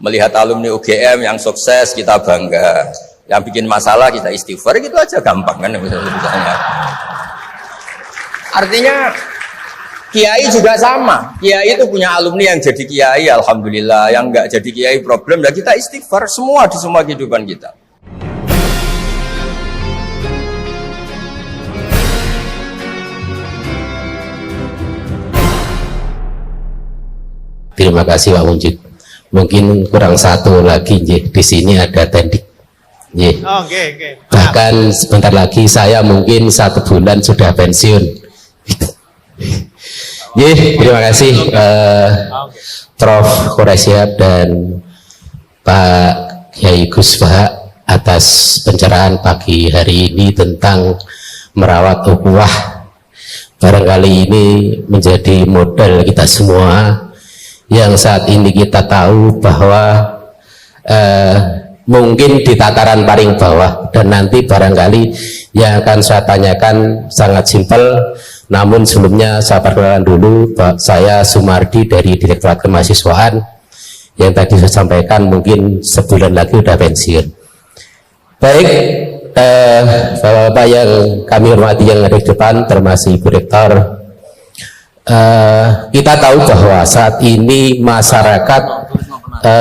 Melihat alumni UGM yang sukses kita bangga, yang bikin masalah kita istighfar, gitu aja gampang kan misalnya. Artinya kiai juga sama, kiai itu punya alumni yang jadi kiai, alhamdulillah, yang nggak jadi kiai problem, dan kita istighfar semua di semua kehidupan kita. Terima kasih Pak Munjid. Mungkin kurang satu lagi, di sini ada tendik. Okay. Bahkan sebentar lagi saya mungkin 1 bulan sudah pensiun. Terima kasih Prof. Quraisyab dan Pak Kiai Gus Bahak atas pencerahan pagi hari ini tentang merawat ukhuwah. Barangkali ini menjadi modal kita semua yang saat ini kita tahu bahwa mungkin di tataran paling bawah, dan nanti barangkali yang akan saya tanyakan sangat simpel. Namun sebelumnya saya perkenalkan dulu, saya Sumardi dari Direktorat Kemahasiswaan yang tadi saya sampaikan mungkin sebulan lagi udah pensiun. Baik, Bapak-Bapak yang kami hormati yang ada di depan, termasuk Ibu Rektor, kita tahu bahwa saat ini masyarakat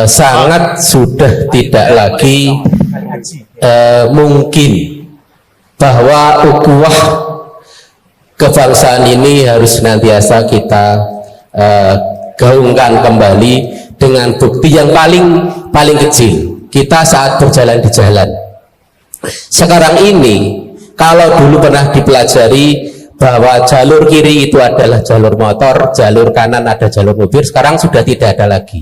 sangat sudah tidak lagi mungkin bahwa ukhuwah kebangsaan ini harus senantiasa kita gaungkan kembali dengan bukti yang paling kecil kita saat berjalan di jalan. Sekarang ini kalau dulu pernah dipelajari bahwa jalur kiri itu adalah jalur motor, jalur kanan ada jalur mobil, sekarang sudah tidak ada lagi.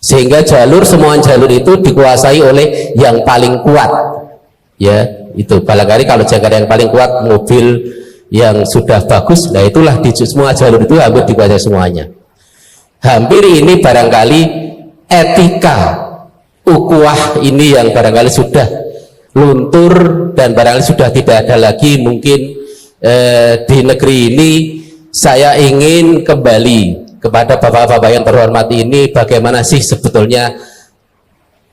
Sehingga semua jalur itu dikuasai oleh yang paling kuat. Ya, itu barangkali kalau jangkar yang paling kuat mobil yang sudah bagus, nah itulah di semua jalur itu hampir dikuasai semuanya. Hampir ini barangkali etika ukhuwah ini yang barangkali sudah luntur dan barangkali sudah tidak ada lagi mungkin di negeri ini. Saya ingin kembali kepada bapak-bapak yang terhormat ini, bagaimana sih sebetulnya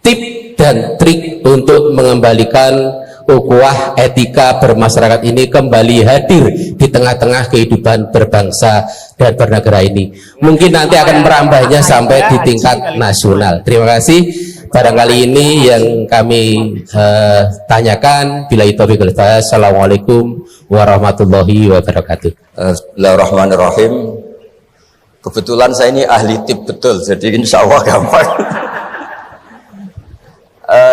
tip dan trik untuk mengembalikan ukhuwah etika bermasyarakat ini kembali hadir di tengah-tengah kehidupan berbangsa dan bernegara ini. Mungkin nanti akan merambahnya sampai di tingkat nasional. Terima kasih. Barangkali ini yang kami tanyakan. Billahi taufiq wal hidayah. Assalamualaikum warahmatullahi wabarakatuh. Bismillahirrahmanirrahim. Kebetulan saya ini ahli tip betul, jadi insya Allah gampang.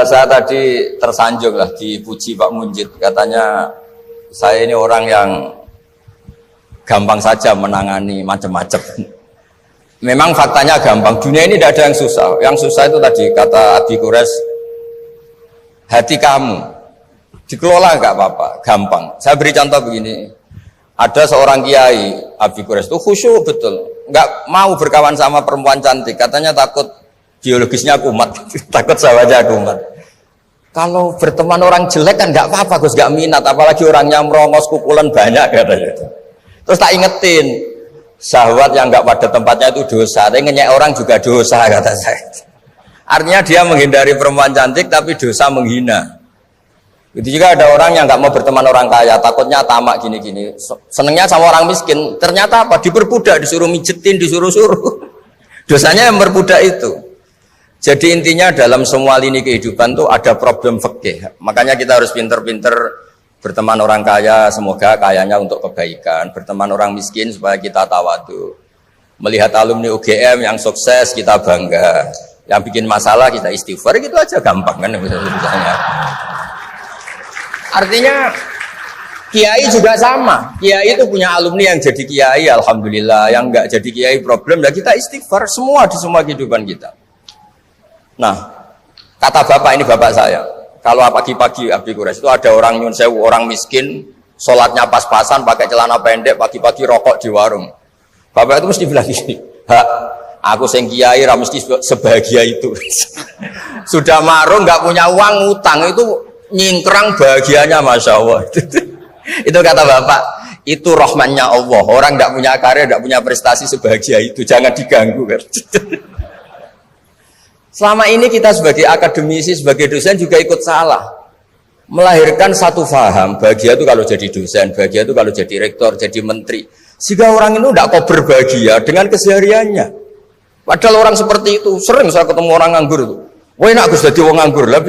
Saya tadi tersanjung lah dipuji Pak Munjid, katanya saya ini orang yang gampang saja menangani macam-macam. Memang faktanya gampang, dunia ini tidak ada yang susah. Yang susah itu tadi kata Abi Quraisy, hati kamu dikelola nggak apa-apa, gampang. Saya beri contoh begini, ada seorang kiai Abi Quraisy itu khusyuk betul, nggak mau berkawan sama perempuan cantik, katanya takut biologisnya kumat, takut sawahnya kumat. Kalau berteman orang jelek kan nggak apa-apa, Gus, nggak minat, apalagi orangnya merongos, kukulan banyak katanya. Terus tak ingetin, syahwat yang nggak pada tempatnya itu dosa, tapi ngenyek orang juga dosa, kata saya. Artinya dia menghindari perempuan cantik tapi dosa menghina. Itu juga ada orang yang nggak mau berteman orang kaya, takutnya tamak gini-gini, senengnya sama orang miskin. Ternyata apa? Diperbudak, disuruh mijetin, disuruh-suruh. Dosanya yang berbudak itu. Jadi intinya dalam semua lini kehidupan tuh ada problem fikih. Makanya kita harus pinter-pinter berteman orang kaya, semoga kayanya untuk kebaikan. Berteman orang miskin supaya kita tawadu. Melihat alumni UGM yang sukses kita bangga, yang bikin masalah kita istighfar, gitu aja gampang kan misalnya. Artinya kiai juga sama, kiai itu punya alumni yang jadi kiai, alhamdulillah, yang nggak jadi kiai problem, dan kita istighfar semua di semua kehidupan kita. Nah, kata bapak ini, bapak saya, kalau pagi-pagi Abi Quraisy itu ada orang nyun sewu, orang miskin, sholatnya pas-pasan, pakai celana pendek, pagi-pagi rokok di warung. Bapak itu mesti bilang gini, "Hak, aku sing kiai ra mesti sebahagia itu." Sudah marung, nggak punya uang, utang, itu nyingkrang bahagianya, masya Allah. Itu kata bapak, itu rahmannya Allah. Orang nggak punya karya, nggak punya prestasi sebahagia itu, jangan diganggu kan. Selama ini kita sebagai akademisi, sebagai dosen juga ikut salah. Melahirkan satu faham, bahagia itu kalau jadi dosen, bahagia itu kalau jadi rektor, jadi menteri. Sehingga orang itu tidak kok berbahagia dengan kesehariannya. Padahal orang seperti itu, sering saya ketemu orang nganggur itu. Wah enak Gus jadi orang nganggur lah,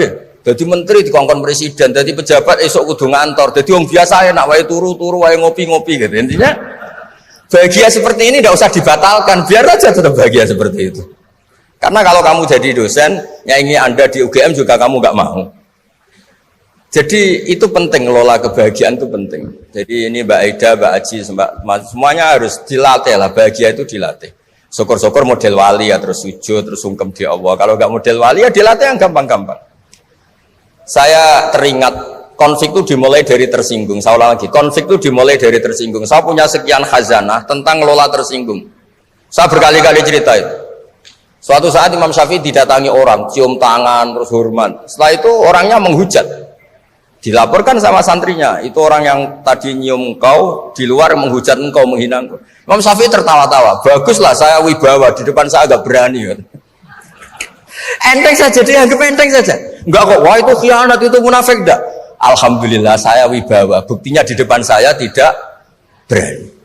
jadi menteri dikongkon presiden, jadi pejabat esok kudu ngantor, jadi orang biasa enak, wae turu-turu, wae ngopi-ngopi gitu. Intinya bahagia seperti ini tidak usah dibatalkan, biar aja tetap bahagia seperti itu. Karena kalau kamu jadi dosen, nyanyi Anda di UGM juga kamu nggak mau. Jadi itu penting, ngelola kebahagiaan itu penting. Jadi ini Mbak Aida, Mbak Aji, semuanya harus dilatih lah, bahagia itu dilatih. Syukur-syukur model wali ya, terus sujud, terus sungkem di Allah. Kalau nggak model wali ya dilatih yang gampang-gampang. Saya teringat konflik itu dimulai dari tersinggung. Saya ulang lagi, konflik itu dimulai dari tersinggung. Saya punya sekian khazanah tentang ngelola tersinggung. Saya berkali-kali cerita itu. Suatu saat Imam Syafi'i didatangi orang, cium tangan, terus hormat. Setelah itu orangnya menghujat. Dilaporkan sama santrinya, itu orang yang tadi nyium engkau, di luar menghujat engkau, menghina engkau. Imam Syafi'i tertawa-tawa, baguslah saya wibawa, di depan saya agak berani. Enteng saja, dianggap enteng saja. Enggak kok, wah itu khianat, itu munafik enggak. Alhamdulillah saya wibawa, buktinya di depan saya tidak berani.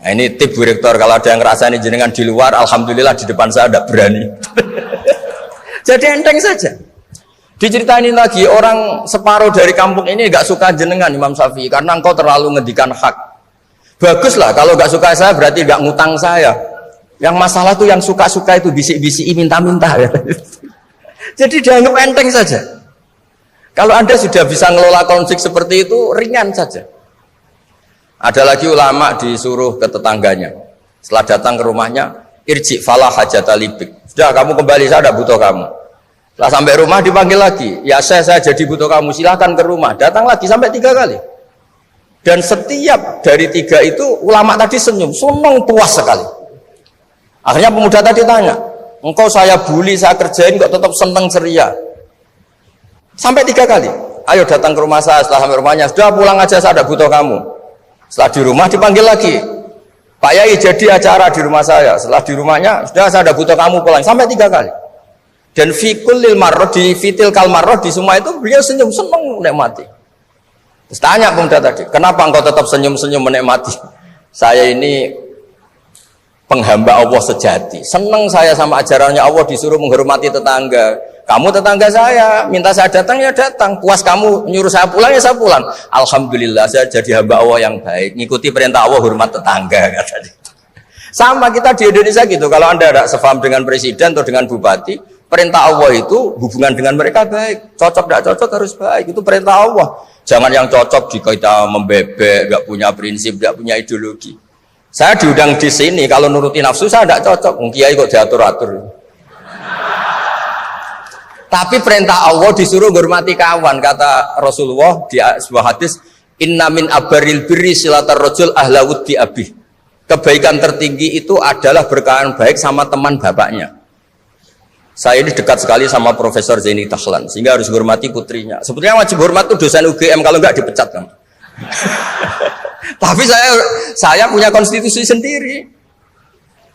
Nah, ini tip Bu Rektor, kalau ada yang ngerasain jenengan di luar, alhamdulillah di depan saya tidak berani. Jadi enteng saja. Diceritain lagi, orang separuh dari kampung ini gak suka jenengan Imam Syafi'i karena engkau terlalu ngedikan hak. Baguslah, kalau gak suka saya berarti gak ngutang saya. Yang masalah tuh yang suka-suka itu bisik-bisik minta-minta. Jadi dianggap enteng saja. Kalau Anda sudah bisa ngelola konflik seperti itu, ringan saja. Ada lagi ulama disuruh ke tetangganya. Setelah datang ke rumahnya, irji falah hajata libik. Sudah kamu kembali, saya tidak butuh kamu. Setelah sampai rumah dipanggil lagi, ya saya jadi butuh kamu, silahkan ke rumah. Datang lagi sampai 3 kali. Dan setiap dari 3 itu ulama tadi senyum, senang puas sekali. Akhirnya pemuda tadi tanya, engkau saya bully, saya kerjain kok tetap senang ceria. Sampai 3 kali. Ayo datang ke rumah saya. Setelah sampai rumahnya, sudah pulang aja, saya tidak butuh kamu. Setelah di rumah dipanggil lagi, Pak Yai jadi acara di rumah saya. Setelah di rumahnya, sudah saya tidak butuh kamu, pulang. Sampai 3 kali. Dan fikul lil marroh, di fitil kal marroh, di semua itu beliau senyum, senang menikmati. Terus tanya pemuda tadi, kenapa engkau tetap senyum-senyum menikmati? Saya ini penghamba Allah sejati, senang saya sama ajarannya Allah, disuruh menghormati tetangga. Kamu tetangga saya, minta saya datang ya datang, puas kamu nyuruh saya pulang ya saya pulang. Alhamdulillah saya jadi hamba Allah yang baik, ngikuti perintah Allah, hormat tetangga. Sama kita di Indonesia gitu, kalau Anda tidak sefaham dengan presiden atau dengan bupati, perintah Allah itu hubungan dengan mereka baik, cocok tidak cocok harus baik, itu perintah Allah. Jangan yang cocok jika kita membebek, gak punya prinsip, gak punya ideologi. Saya diundang di sini, kalau nuruti nafsu saya tidak cocok, kiai kok diatur-atur. Tapi perintah Allah disuruh hormati kawan, kata Rasulullah di sebuah hadis, inna min abaril birri silatar rajul ahla wuddi abih. Kebaikan tertinggi itu adalah berkawan baik sama teman bapaknya. Saya ini dekat sekali sama Profesor Zaini Tahlan, sehingga harus hormati putrinya. Sebetulnya wajib hormat itu dosen UGM, kalau enggak dipecat kan. Tapi saya punya konstitusi sendiri.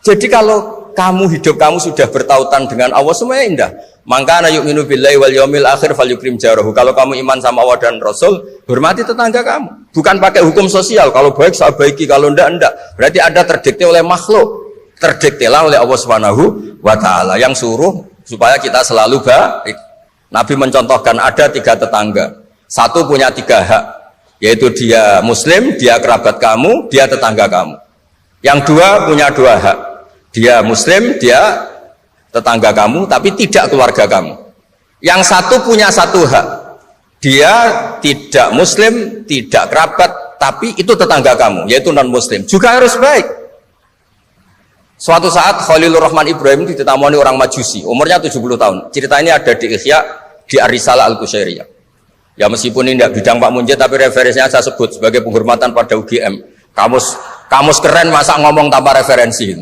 Jadi kalau hidup kamu sudah bertautan dengan Allah, semuanya indah. Maka yu'minu billahi wal yaumil akhir falyukrim jarahu. Kalau kamu iman sama Allah dan Rasul, hormati tetangga kamu. Bukan pakai hukum sosial, kalau baik saya baiki, kalau enggak. Berarti ada terdikte oleh makhluk. Terdiktelah oleh Allah Subhanahu wa taala yang suruh supaya kita selalu baik. Nabi mencontohkan ada 3 tetangga. Satu punya 3 hak, yaitu dia muslim, dia kerabat kamu, dia tetangga kamu. Yang 2 punya 2 hak. Dia muslim, dia tetangga kamu, tapi tidak keluarga kamu. Yang 1 punya 1 hak. Dia tidak muslim, tidak kerabat, tapi itu tetangga kamu, yaitu non muslim. Juga harus baik. Suatu saat Khalilur Rahman Ibrahim ditemani orang Majusi, umurnya 70 tahun. Cerita ini ada di Ihya, di Ar-Risalah Al-Qusyairiyah. Ya meskipun ini tidak bidang Pak Munjid, tapi referensinya saya sebut sebagai penghormatan pada UGM. Kamus keren, masa ngomong tanpa referensi.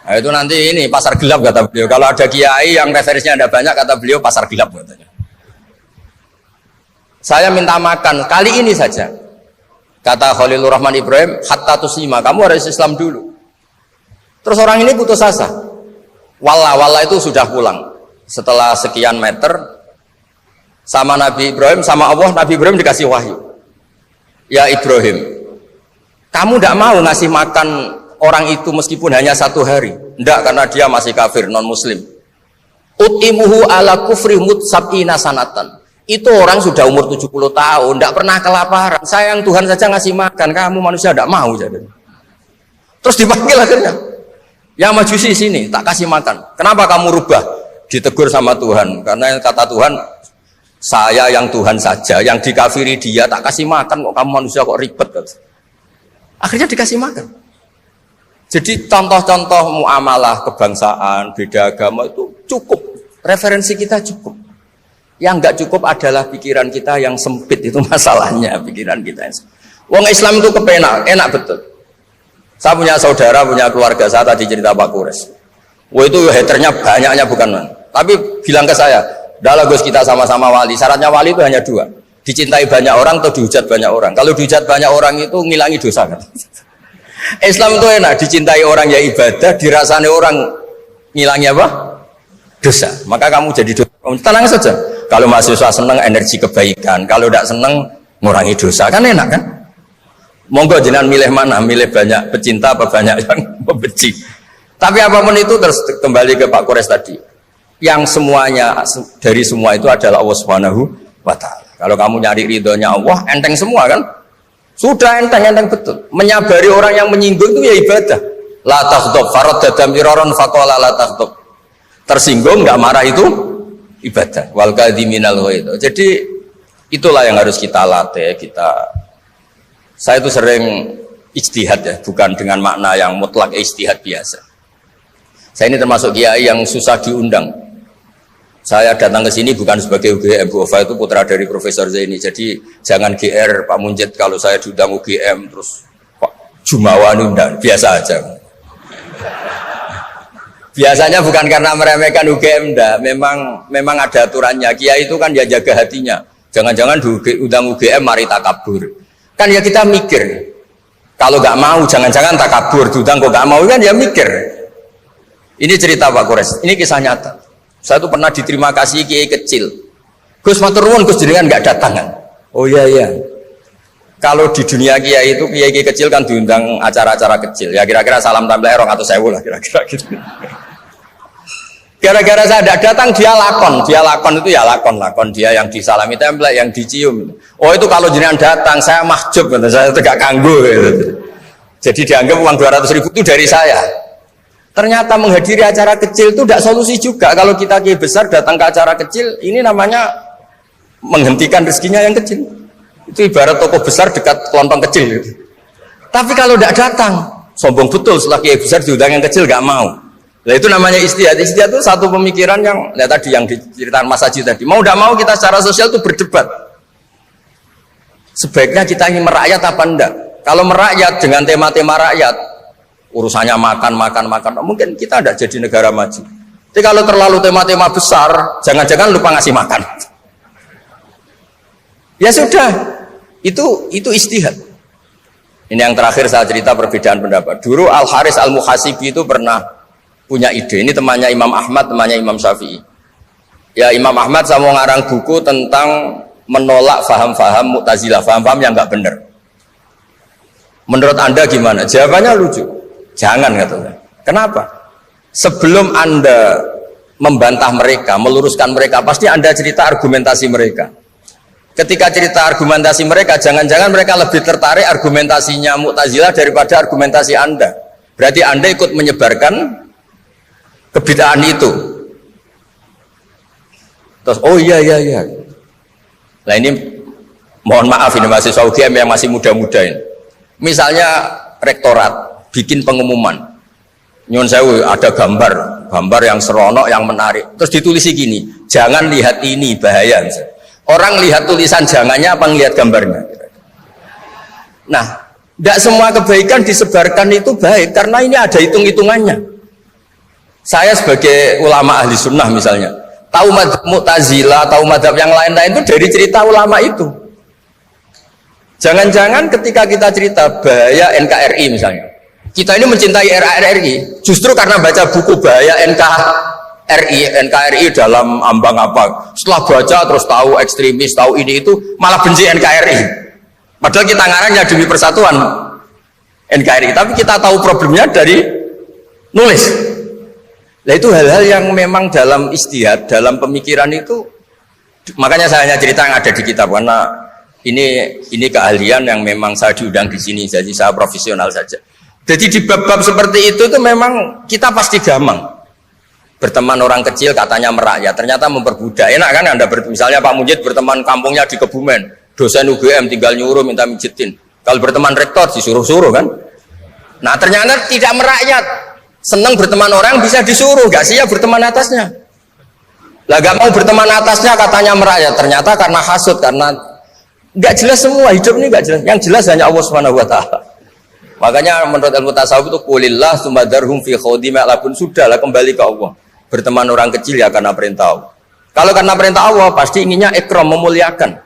Nah, itu nanti ini pasar gelap kata beliau. Kalau ada kiai yang referensinya ada banyak, kata beliau pasar gelap katanya. Saya minta makan kali ini saja. Kata Khalilur Rahman Ibrahim, hatta tuslima, kamu harus Islam dulu. Terus orang ini putus asa. Walla itu sudah pulang setelah sekian meter sama Nabi Ibrahim, sama Allah. Nabi Ibrahim dikasih wahyu, ya Ibrahim, kamu tidak mau ngasih makan orang itu meskipun hanya 1 hari? Tidak, karena dia masih kafir, non muslim. Utimuhu ala kufri sab'ina sanatan. Itu orang sudah umur 70 tahun, tidak pernah kelaparan. Sayang Tuhan saja ngasih makan, kamu manusia tidak mau. Jadi. Terus dipanggil akhirnya, ya Majusi sini, tak kasih makan. Kenapa kamu rubah? Ditegur sama Tuhan, karena kata Tuhan, saya yang Tuhan saja, yang dikafiri dia tak kasih makan, kok kamu manusia kok ribet. Akhirnya dikasih makan. Jadi contoh-contoh muamalah kebangsaan, beda agama itu cukup, referensi kita cukup. Yang enggak cukup adalah pikiran kita yang sempit, itu masalahnya, pikiran kita yang sempit. Wong Islam itu kepenak, enak betul. Saya punya saudara, punya keluarga, saya tadi cerita Pak Kures. Wah itu haternya banyaknya bukan man. Tapi bilang ke saya, dah Gus kita sama-sama wali. Syaratnya wali itu hanya 2, dicintai banyak orang atau dihujat banyak orang. Kalau dihujat banyak orang itu ngilangi dosa kan. Islam itu enak, dicintai orang ya ibadah, dirasani orang ngilangi apa? Dosa. Maka kamu jadi dosa. Tenang saja. Kalau mahasiswa senang energi kebaikan, kalau tidak senang ngurangi dosa, kan enak kan? Monggo jenengan milih mana? Milih banyak pecinta apa banyak yang membenci? Tapi apapun itu terus kembali ke Pak Kores tadi. Yang semuanya dari semua itu adalah Allah Subhanahu wa Ta'ala. Kalau kamu nyari ridhonya Allah, enteng semua kan? Sudah enteng betul. Menyabari orang yang menyinggung itu ya ibadah. La taghdab farad dadam iraron faqala la taghdab. Tersinggung enggak marah itu ibadah. Wal kadhiminal ghaidh. Jadi itulah yang harus kita latih, saya itu sering ijtihad ya, bukan dengan makna yang mutlak ijtihad biasa. Saya ini termasuk kiai yang susah diundang. Saya datang ke sini bukan sebagai UGM, Bu Ova itu putra dari Profesor Zaini. Jadi jangan GR Pak Munjid kalau saya diundang UGM terus Pak Jumawa undang, biasa aja. Biasanya bukan karena meremehkan UGM, enggak. Memang ada aturannya. Kiai itu kan dia jaga hatinya. Jangan-jangan diundang UGM mari takabur. Kan ya kita mikir. Kalau nggak mau, jangan-jangan takabur. Diundang kok nggak mau kan ya mikir. Ini cerita Pak Kores. Ini kisah nyata. Saya tuh pernah diterima kasih kiai kecil. Gus matur nuwun Gus jenengan nggak datang kan? Oh iya. Kalau di dunia kiai itu kiai kecil kan diundang acara-acara kecil. Ya kira-kira salam tampil erong atau sewu lah kira-kira gitu. Gara-gara saya tidak datang dia lakon itu ya lakon dia yang disalami template, yang dicium. Oh itu kalau jenengan datang saya mahjub, saya tegak kanggo. Gitu. Jadi dianggap uang 200.000 itu dari saya. Ternyata menghadiri acara kecil itu tidak solusi juga. Kalau kita kiai besar datang ke acara kecil, ini namanya menghentikan rezekinya yang kecil. Itu ibarat toko besar dekat kelontong kecil. Gitu. Tapi kalau tidak datang, sombong betul setelah kiai besar diundang yang kecil nggak mau. Nah itu namanya istihad. Istihad itu satu pemikiran yang tadi yang diceritakan Mas Haji tadi. Mau tidak mau kita secara sosial itu berdebat. Sebaiknya kita ingin merakyat apa enggak? Kalau merakyat dengan tema-tema rakyat, urusannya makan, mungkin kita tidak jadi negara maju. Tapi kalau terlalu tema-tema besar, jangan-jangan lupa ngasih makan. Ya sudah, itu istihad. Ini yang terakhir saya cerita perbedaan pendapat. Dulu Al Haris Al Muhasibi itu pernah punya ide. Ini temannya Imam Ahmad, temannya Imam Syafi'i. Ya Imam Ahmad saya mau ngarang buku tentang menolak faham-faham Mu'tazilah, faham-faham yang nggak benar. Menurut Anda gimana? Jawabannya lucu. Jangan katanya. Kenapa? Sebelum Anda membantah mereka, meluruskan mereka, pasti Anda cerita argumentasi mereka. Ketika cerita argumentasi mereka, jangan-jangan mereka lebih tertarik argumentasinya Mu'tazilah daripada argumentasi Anda. Berarti Anda ikut menyebarkan kebidaan itu. Terus oh iya. Nah ini mohon maaf ini mahasiswa UGM yang masih muda-muda ini. Misalnya rektorat bikin pengumuman. Nyun sewu ada gambar yang seronok, yang menarik. Terus ditulisi gini, jangan lihat ini bahaya. Orang lihat tulisan jangannya apa ngelihat gambarnya? Nah, tidak semua kebaikan disebarkan itu baik karena ini ada hitung-hitungannya. Saya sebagai ulama ahli sunnah misalnya, tahu madzhab Mu'tazilah, tahu madzhab yang lain-lain itu dari cerita ulama itu. Jangan-jangan ketika kita cerita bahaya NKRI misalnya, Kita ini mencintai RRI justru karena baca buku bahaya NKRI dalam ambang apa. Setelah baca terus tahu ekstremis, tahu ini itu, malah benci NKRI. Padahal kita ngarangnya demi persatuan NKRI, tapi kita tahu problemnya dari nulis. Nah itu hal-hal yang memang dalam istihad, dalam pemikiran itu, makanya saya hanya cerita yang ada di kitab karena ini keahlian yang memang saya diundang di sini, jadi saya profesional saja. Jadi di bab-bab seperti itu memang kita pasti gampang berteman orang kecil katanya merakyat, ternyata memperbudak. Enak kan Anda misalnya Pak Munjid berteman kampungnya di Kebumen, dosen UGM tinggal nyuruh minta mijitin. Kalau berteman rektor disuruh-suruh kan. Nah ternyata tidak merakyat, senang berteman orang bisa disuruh, gak siap berteman atasnya. Lah gak mau berteman atasnya katanya merakyat, ternyata karena hasud, karena gak jelas semua hidup ini gak jelas. Yang jelas hanya Allah Subhanahu wa taala. Makanya menurut ilmu tasawuf itu qulillah sumadarhum fi khawdi ma'labun, sudahlah kembali ke Allah. Berteman orang kecil ya karena perintah Allah. Kalau karena perintah Allah pasti inginnya ikram, memuliakan.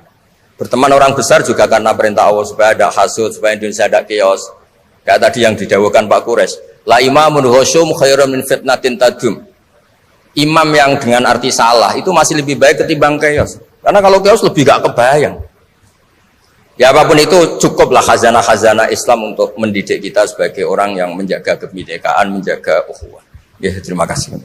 Berteman orang besar juga karena perintah Allah supaya ada hasud, supaya Indonesia ada chaos. Kayak tadi yang didawuhkan Pak Quraisy, la imamun husyum khairum min fitnatin tadum. Imam yang dengan arti salah itu masih lebih baik ketimbang chaos. Karena kalau chaos lebih gak kebayang. Ya apapun itu cukuplah khazanah-khazanah Islam untuk mendidik kita sebagai orang yang menjaga kebinekaan, menjaga ukhuwah. Ya terima kasih.